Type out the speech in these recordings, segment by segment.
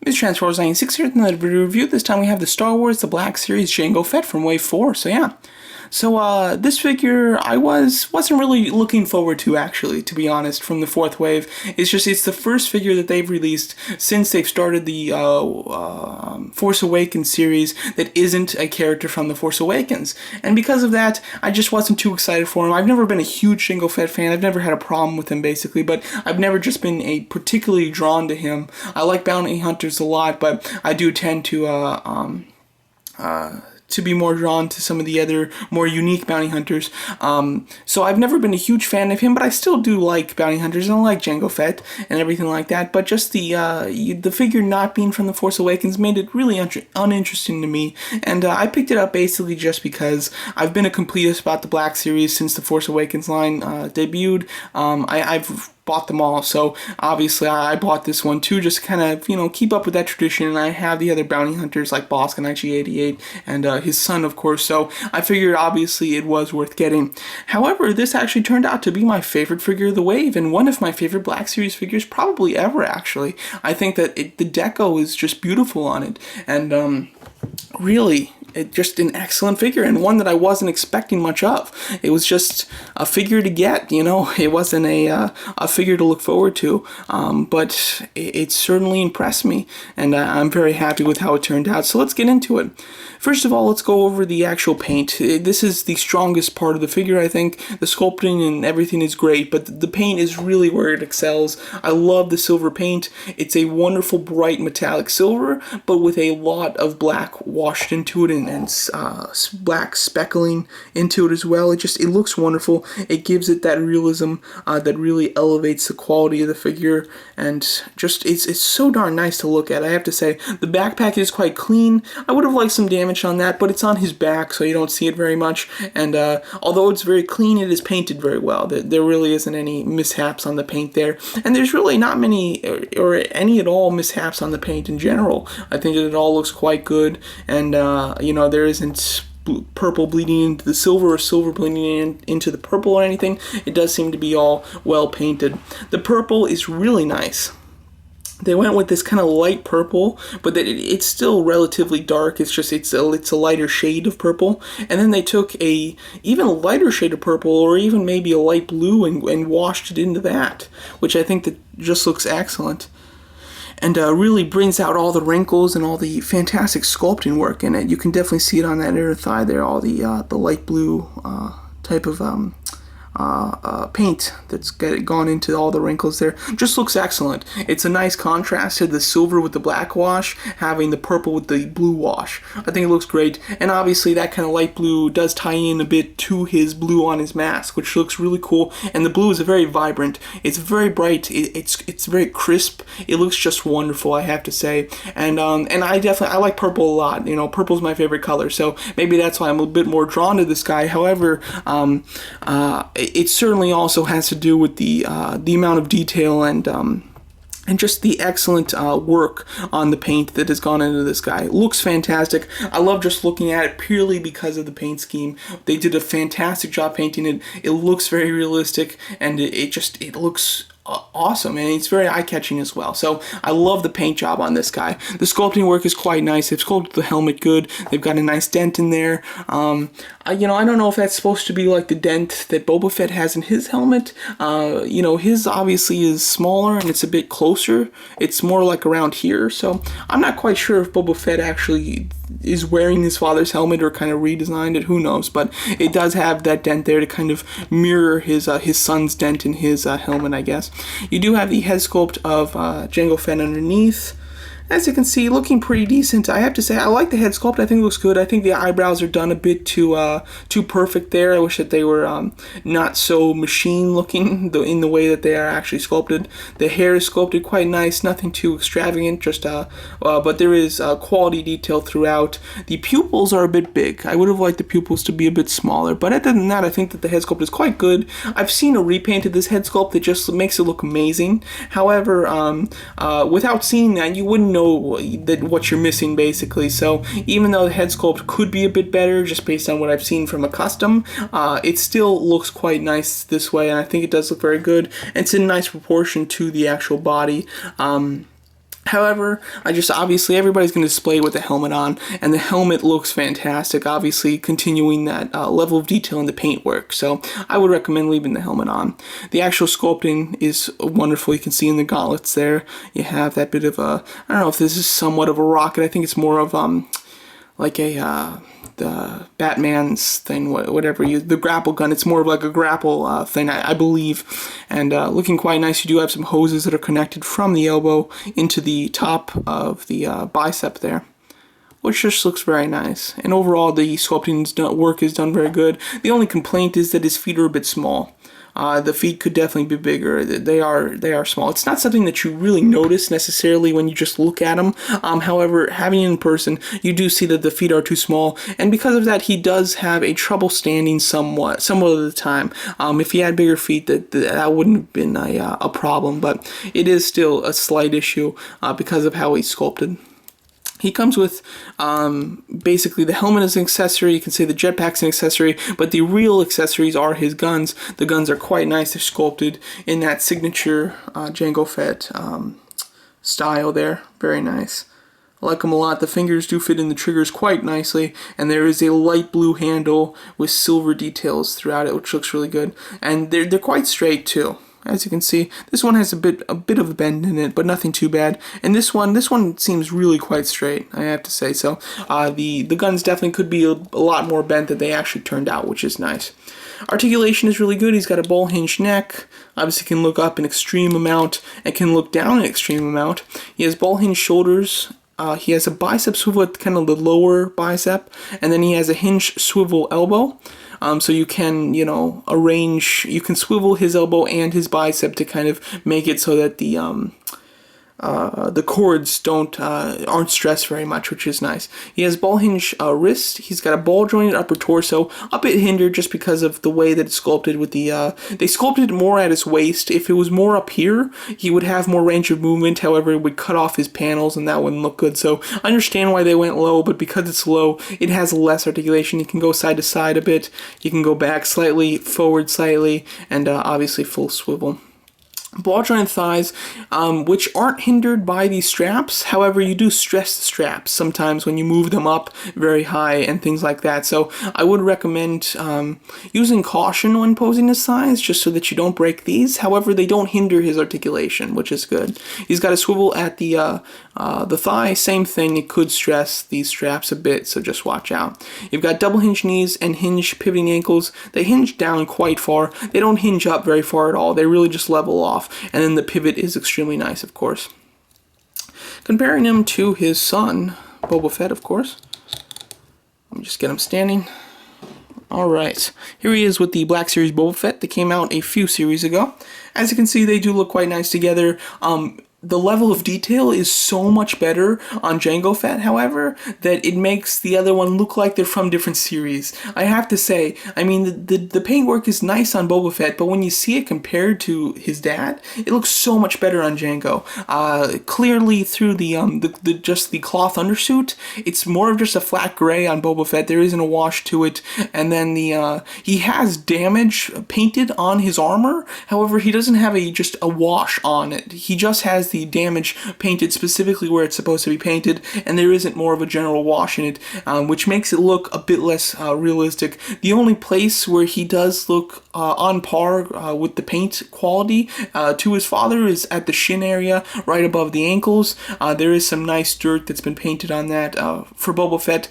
It's Transformers96 here with another video review. This time we have the Star Wars The Black Series Jango Fett from Wave 4, so yeah. So, this figure I wasn't really looking forward to, actually, to be honest, from the 4th wave. It's the first figure that they've released since they've started the Force Awakens series that isn't a character from the Force Awakens. And because of that, I just wasn't too excited for him. I've never been a huge Jango Fett fan. I've never had a problem with him, basically, but I've never just been particularly drawn to him. I like bounty hunters a lot, but I do tend to be more drawn to some of the other more unique bounty hunters. So I've never been a huge fan of him, but I still do like bounty hunters, and I like Jango Fett and everything like that. But just the figure not being from The Force Awakens made it really uninteresting to me, and I picked it up basically just because I've been a completist about the Black Series since the Force Awakens line debuted. I've bought them all, so obviously I bought this one too, just to kind of, keep up with that tradition, and I have the other bounty hunters like Bossk and IG-88 and his son, of course, so I figured obviously it was worth getting. However, this actually turned out to be my favorite figure of the wave, and one of my favorite Black Series figures probably ever, actually. I think that the deco is just beautiful on it, and really, just an excellent figure, and one that I wasn't expecting much of. It was just a figure to get, it wasn't a figure to look forward to, but it certainly impressed me, and I'm very happy with how it turned out. So let's get into it. First of all, let's go over the actual paint. This is the strongest part of the figure, I think. The sculpting and everything is great, but the paint is really where it excels. I love the silver paint. It's a wonderful, bright, metallic silver, but with a lot of black washed into it and black speckling into it as well. It looks wonderful. It gives it that realism that really elevates the quality of the figure, and just it's so darn nice to look at, I have to say. The backpack is quite clean. I would have liked some damage on that, but it's on his back, so you don't see it very much, and although it's very clean, it is painted very well. There really isn't any mishaps on the paint there, and there's really not many or any at all mishaps on the paint in general. I think that it all looks quite good, and there isn't purple bleeding into the silver or silver bleeding into the purple or anything. It does seem to be all well painted. The purple is really nice. They went with this kind of light purple, but it's still relatively dark. It's a lighter shade of purple, and then they took a even lighter shade of purple, or even maybe a light blue, and washed it into that, which I think that just looks excellent, and really brings out all the wrinkles and all the fantastic sculpting work in it. You can definitely see it on that inner thigh there, all the light blue type of paint that's gone into all the wrinkles there. Just looks excellent. It's a nice contrast to the silver with the black wash, having the purple with the blue wash. I think it looks great, and obviously that kind of light blue does tie in a bit to his blue on his mask, which looks really cool, and the blue is very vibrant. It's very bright. It's very crisp. It looks just wonderful, I have to say, and I like purple a lot. Purple's my favorite color, so maybe that's why I'm a bit more drawn to this guy. However, it certainly also has to do with the amount of detail and just the excellent work on the paint that has gone into this guy. It looks fantastic. I love just looking at it purely because of the paint scheme. They did a fantastic job painting it. It looks very realistic, and it looks awesome, and it's very eye-catching as well. So I love the paint job on this guy. The sculpting work is quite nice. They've sculpted the helmet good. They've got a nice dent in there. I don't know if that's supposed to be like the dent that Boba Fett has in his helmet. His obviously is smaller and it's a bit closer. It's more like around here, so I'm not quite sure if Boba Fett actually is wearing his father's helmet or kind of redesigned it. Who knows? But it does have that dent there to kind of mirror his son's dent in his helmet, I guess. You do have the head sculpt of Jango Fett underneath. As you can see, looking pretty decent. I have to say, I like the head sculpt. I think it looks good. I think the eyebrows are done a bit too perfect there. I wish that they were not so machine looking in the way that they are actually sculpted. The hair is sculpted quite nice. Nothing too extravagant. But there is quality detail throughout. The pupils are a bit big. I would have liked the pupils to be a bit smaller. But other than that, I think that the head sculpt is quite good. I've seen a repaint of this head sculpt that just makes it look amazing. However, without seeing that, you wouldn't know what you're missing, basically. So even though the head sculpt could be a bit better just based on what I've seen from a custom, it still looks quite nice this way, and I think it does look very good. And it's in nice proportion to the actual body. However, obviously everybody's going to display it with the helmet on, and the helmet looks fantastic, obviously continuing that level of detail in the paintwork, so I would recommend leaving the helmet on. The actual sculpting is wonderful. You can see in the gauntlets there, you have that bit of a, I don't know if this is somewhat of a rocket, I think it's more of like a the Batman's thing, whatever the grapple gun. It's more of like a grapple thing, I believe, and looking quite nice. You do have some hoses that are connected from the elbow into the top of the bicep there, which just looks very nice. And overall, the sculpting work is done very good. The only complaint is that his feet are a bit small. The feet could definitely be bigger. They are small. It's not something that you really notice necessarily when you just look at them. However, having it in person, you do see that the feet are too small, and because of that, he does have a trouble standing somewhat of the time. If he had bigger feet, that wouldn't have been a problem, but it is still a slight issue because of how he's sculpted. He comes with basically the helmet as an accessory. You can say the jetpack's an accessory, but the real accessories are his guns. The guns are quite nice. They're sculpted in that signature Jango Fett style there. Very nice. I like them a lot. The fingers do fit in the triggers quite nicely, and there is a light blue handle with silver details throughout it, which looks really good. And they're quite straight too. As you can see, this one has a bit of a bend in it, but nothing too bad. And this one seems really quite straight, I have to say. So the guns definitely could be a lot more bent than they actually turned out, which is nice. Articulation is really good. He's got a ball hinge neck. Obviously can look up an extreme amount and can look down an extreme amount. He has ball hinge shoulders. He has a bicep swivel at kind of the lower bicep, and then he has a hinge swivel elbow. So you can, you can swivel his elbow and his bicep to kind of make it so that the cords aren't stressed very much, which is nice. He has ball hinge wrist. He's got a ball jointed upper torso, a bit hindered just because of the way that it's sculpted with they sculpted it more at his waist. If it was more up here, he would have more range of movement. However, it would cut off his panels and that wouldn't look good. So I understand why they went low, but because it's low, it has less articulation. You can go side to side a bit. You can go back slightly, forward slightly, and obviously full swivel. Ball joint thighs, which aren't hindered by these straps. However, you do stress the straps sometimes when you move them up very high and things like that. So I would recommend using caution when posing his thighs, just so that you don't break these. However, they don't hinder his articulation, which is good. He's got a swivel at the thigh, same thing. It could stress these straps a bit, so just watch out. You've got double hinge knees and hinge pivoting ankles. They hinge down quite far. They don't hinge up very far at all. They really just level off. And then the pivot is extremely nice, of course. Comparing him to his son, Boba Fett, of course. Let me just get him standing. Alright, here he is with the Black Series Boba Fett that came out a few series ago. As you can see, they do look quite nice together. The level of detail is so much better on Jango Fett, however, that it makes the other one look like they're from different series. I have to say, I mean, the paintwork is nice on Boba Fett, but when you see it compared to his dad, it looks so much better on Jango. Clearly through just the cloth undersuit, it's more of just a flat gray on Boba Fett. There isn't a wash to it, and then he has damage painted on his armor. However, he doesn't have just a wash on it. He just has the damage painted specifically where it's supposed to be painted, and there isn't more of a general wash in it, which makes it look a bit less realistic. The only place where he does look on par with the paint quality to his father is at the shin area, right above the ankles. There is some nice dirt that's been painted on that for Boba Fett,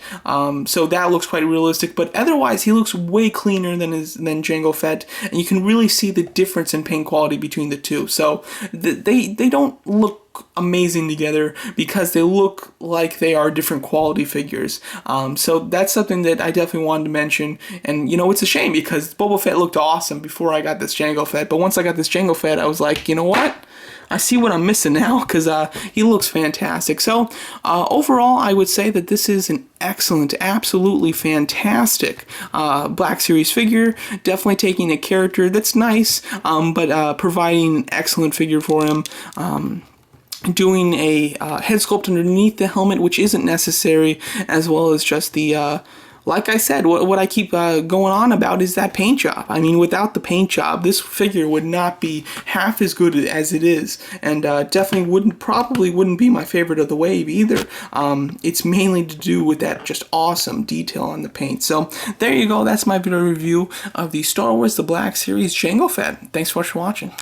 so that looks quite realistic, but otherwise he looks way cleaner than Jango Fett, and you can really see the difference in paint quality between the two. So they don't look amazing together because they look like they are different quality figures. So that's something that I definitely wanted to mention. And it's a shame because Boba Fett looked awesome before I got this Jango Fett, but once I got this Jango Fett, I was like, you know what? I see what I'm missing now because he looks fantastic. So overall, I would say that this is an excellent, absolutely fantastic Black Series figure. Definitely taking a character that's nice, but providing an excellent figure for him. Doing a head sculpt underneath the helmet, which isn't necessary, as well as just the like I said, what I keep going on about is that paint job. I mean, without the paint job, this figure would not be half as good as it is, and definitely probably wouldn't be my favorite of the wave either. It's mainly to do with that just awesome detail on the paint. So there you go. That's my video review of the Star Wars The Black Series Jango Fett. Thanks so much for watching.